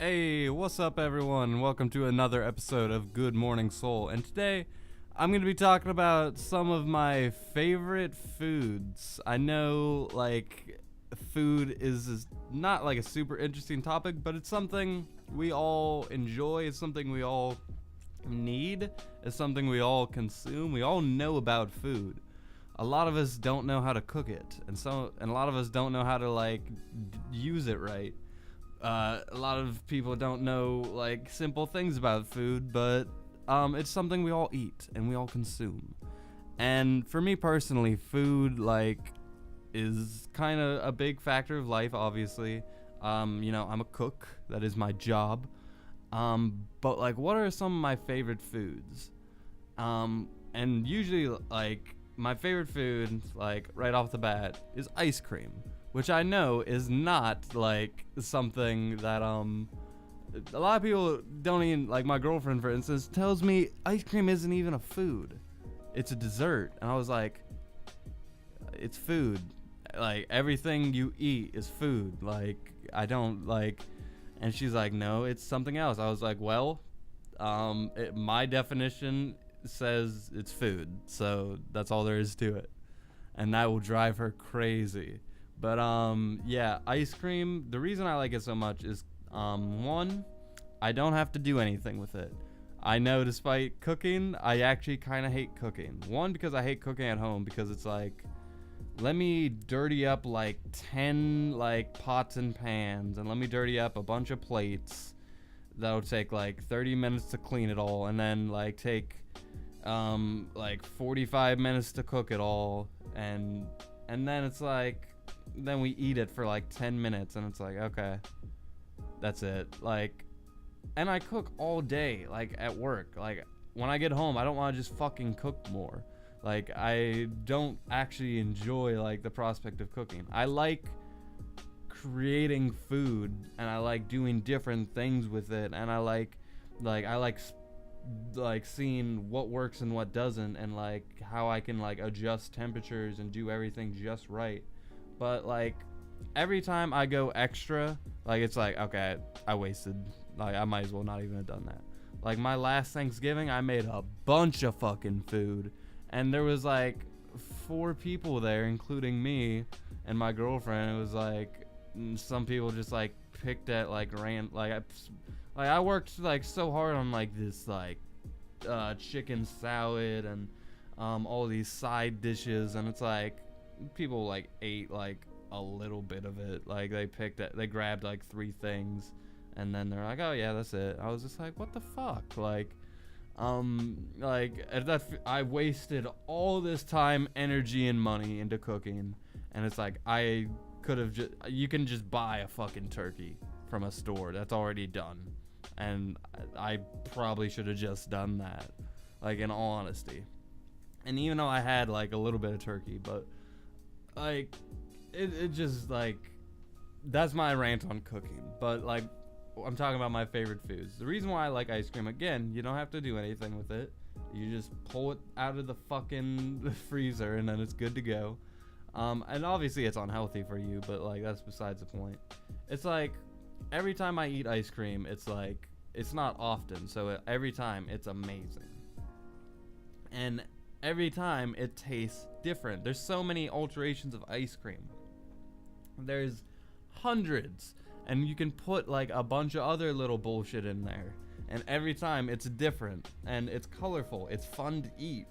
Hey, what's up, everyone? Welcome to another episode of Good Morning Soul. And today, I'm going to be talking about some of my favorite foods. I know, food is not like a super interesting topic, but it's something we all enjoy. It's something we all need. It's something we all consume. We all know about food. A lot of us don't know how to cook it, and a lot of us don't know how to use it right. A lot of people don't know simple things about food, but it's something we all eat and we all consume. And for me personally, food is kind of a big factor of life. Obviously, I'm a cook. That is my job. But what are some of my favorite foods? And usually my favorite food, right off the bat, is ice cream, which I know is not something that a lot of people don't even like. My girlfriend, for instance, tells me ice cream isn't even a food, it's a dessert. And I was like, it's food. Everything you eat is food. I don't and she's like, no, it's something else. I was like, well, my definition says it's food, so that's all there is to it, and that will drive her crazy. But yeah, ice cream, the reason I like it so much is one, I don't have to do anything with it. I know, despite cooking, I actually kind of hate cooking. One, because I hate cooking at home, because it's let me dirty up 10 pots and pans, and let me dirty up a bunch of plates. That'll take 30 minutes to clean it all, and then take 45 minutes to cook it all, and then it's then we eat it for 10 minutes, and it's okay, that's it. And I cook all day, at work. When I get home, I don't want to just fucking cook more. I don't actually enjoy the prospect of cooking. I like creating food, and I like doing different things with it, and I like seeing what works and what doesn't, and how I can adjust temperatures and do everything just right. But every time I go extra, it's okay, I wasted, I might as well not even have done that. My last Thanksgiving, I made a bunch of fucking food, and there was 4 people there, including me and my girlfriend. It was some people just picked at I worked so hard on this chicken salad and all these side dishes, and it's people ate a little bit of it. They grabbed 3 things, and then they're oh yeah, that's it. I was just what the fuck? I wasted all this time, energy, and money into cooking, and it's I could have you can just buy a fucking turkey from a store that's already done, and I probably should have just done that, in all honesty. And even though I had a little bit of turkey, but it just that's my rant on cooking. But I'm talking about my favorite foods. The reason why I like ice cream, again, you don't have to do anything with it. You just pull it out of the fucking freezer, and then it's good to go. And obviously it's unhealthy for you, but that's besides the point. It's every time I eat ice cream, it's not often, so every time it's amazing. And every time it tastes different. There's so many alterations of ice cream. There's hundreds, and you can put a bunch of other little bullshit in there, and every time it's different, and it's colorful, it's fun to eat,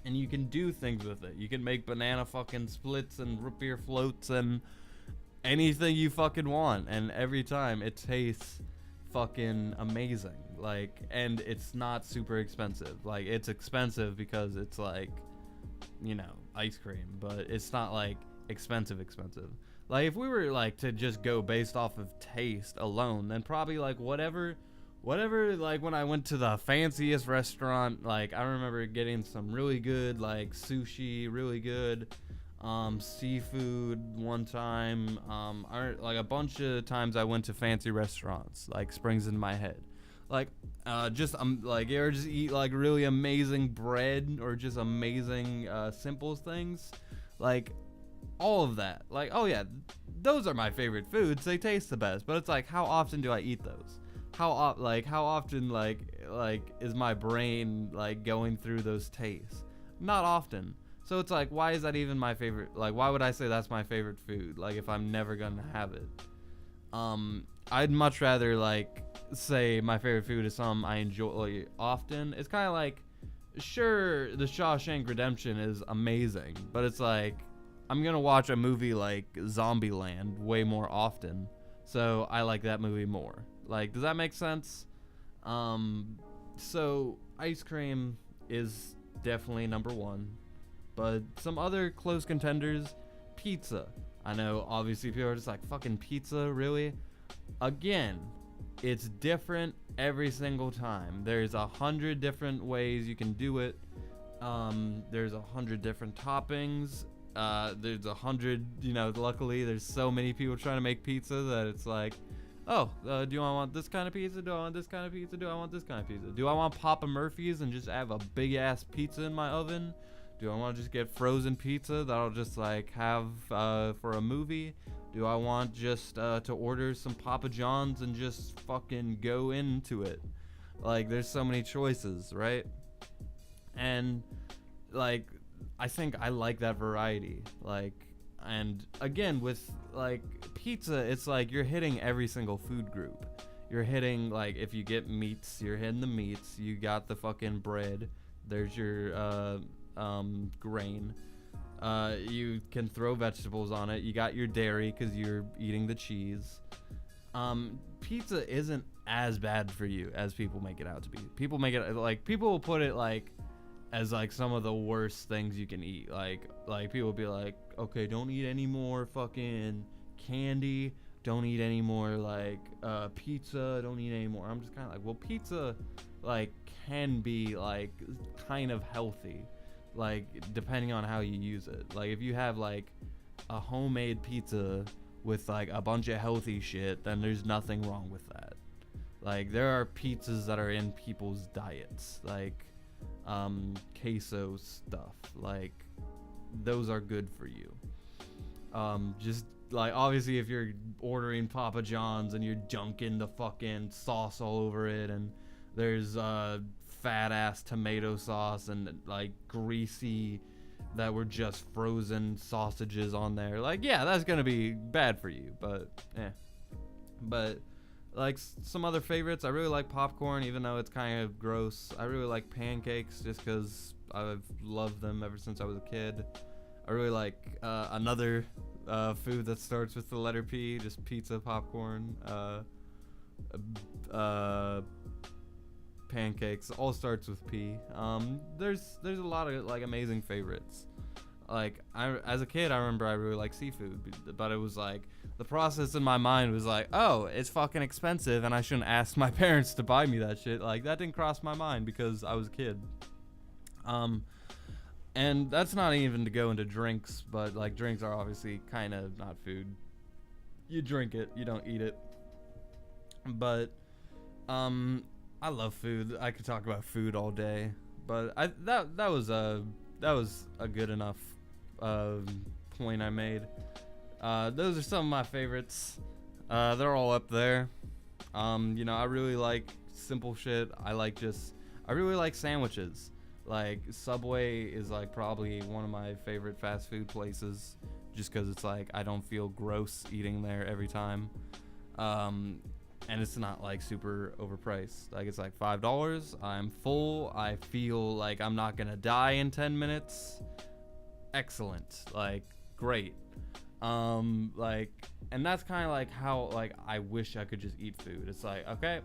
and you can do things with it. You can make banana fucking splits and root beer floats and anything you fucking want, and every time it tastes fucking amazing. And it's not super expensive. It's expensive because it's ice cream, but it's not expensive. If we were to just go based off of taste alone, then probably whatever when I went to the fanciest restaurant, I remember getting some really good sushi, really good seafood one time. A bunch of times I went to fancy restaurants, springs in my head. You ever just eat really amazing bread, or just amazing simple things. all of that. Like, oh yeah, those are my favorite foods. They taste the best. But it's like, how often do I eat those? How often is my brain like going through those tastes? Not often. So it's like, why is that even my favorite? Like, why would I say that's my favorite food? Like, if I'm never gonna have it. I'd much rather like say my favorite food is something I enjoy often. It's kind of like, sure, The Shawshank Redemption is amazing, but it's like, I'm gonna watch a movie like Zombieland way more often, so I like that movie more. Like, does that make sense? So ice cream is definitely number one, but some other close contenders, pizza. I know obviously people are just like, fucking pizza, really? Again, it's different every single time. There's 100 different ways you can do it. There's 100 different toppings. There's 100, luckily there's so many people trying to make pizza that it's like, oh, do I want this kind of pizza? Do I want this kind of pizza? Do I want this kind of pizza? Do I want Papa Murphy's and just have a big ass pizza in my oven? Do I want to just get frozen pizza that I'll just like have for a movie? Do I want just to order some Papa John's and just fucking go into it? Like, there's so many choices, right? And like, I think I like that variety. Like, and again, with like pizza, it's like you're hitting every single food group. You're hitting, like, if you get meats, you're hitting the meats. You got the fucking bread. There's your grain. You can throw vegetables on it. You got your dairy because you're eating the cheese. Pizza isn't as bad for you as people make it out to be. People will put it like as like some of the worst things you can eat. Like people will be like, okay, don't eat any more fucking candy. Don't eat any more like pizza. Don't eat any more. I'm just kind of like, well, pizza like can be like kind of healthy, like depending on how you use it. Like if you have like a homemade pizza with like a bunch of healthy shit, then there's nothing wrong with that. Like there are pizzas that are in people's diets, like queso stuff, like those are good for you. Just like obviously if you're ordering Papa John's and you're dunking the fucking sauce all over it, and there's fat ass tomato sauce and like greasy that were just frozen sausages on there, like yeah, that's gonna be bad for you. But like some other favorites, I really like popcorn, even though it's kind of gross. I really like pancakes just because I've loved them ever since I was a kid. I really like another food that starts with the letter P, just pizza, popcorn, pancakes, all starts with P. There's a lot of like amazing favorites. Like as a kid, I remember I really liked seafood, but it was like the process in my mind was like, oh, it's fucking expensive and I shouldn't ask my parents to buy me that shit. Like that didn't cross my mind because I was a kid. And that's not even to go into drinks, but like drinks are obviously kind of not food. You drink it, you don't eat it. But I love food. I could talk about food all day, but that was a good enough point I made. Those are some of my favorites. They're all up there. I really like simple shit. I really like sandwiches. Like Subway is like probably one of my favorite fast food places, just because it's like I don't feel gross eating there every time. And it's not like super overpriced. Like it's like $5. I'm full. I feel like I'm not gonna die in 10 minutes. Excellent. Like great. And that's kind of like how like I wish I could just eat food. It's like, okay,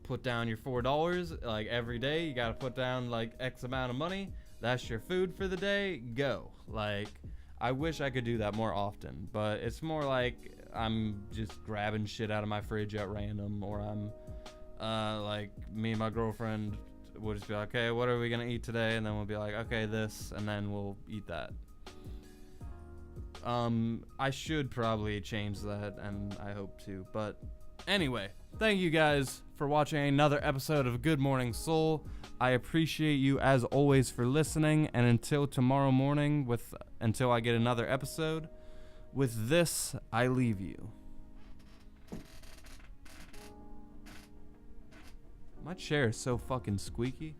put down your $4. Like every day you gotta put down like X amount of money. That's your food for the day. Go. Like I wish I could do that more often, but it's more like I'm just grabbing shit out of my fridge at random, or I'm like me and my girlfriend will just be like, okay, what are we gonna eat today? And then we'll be like, okay, this, and then we'll eat that. I should probably change that, and I hope to, but Anyway, thank you guys for watching another episode of Good Morning Soul. I appreciate you as always for listening, and until tomorrow morning until I get another episode, with this I leave you. My chair is so fucking squeaky.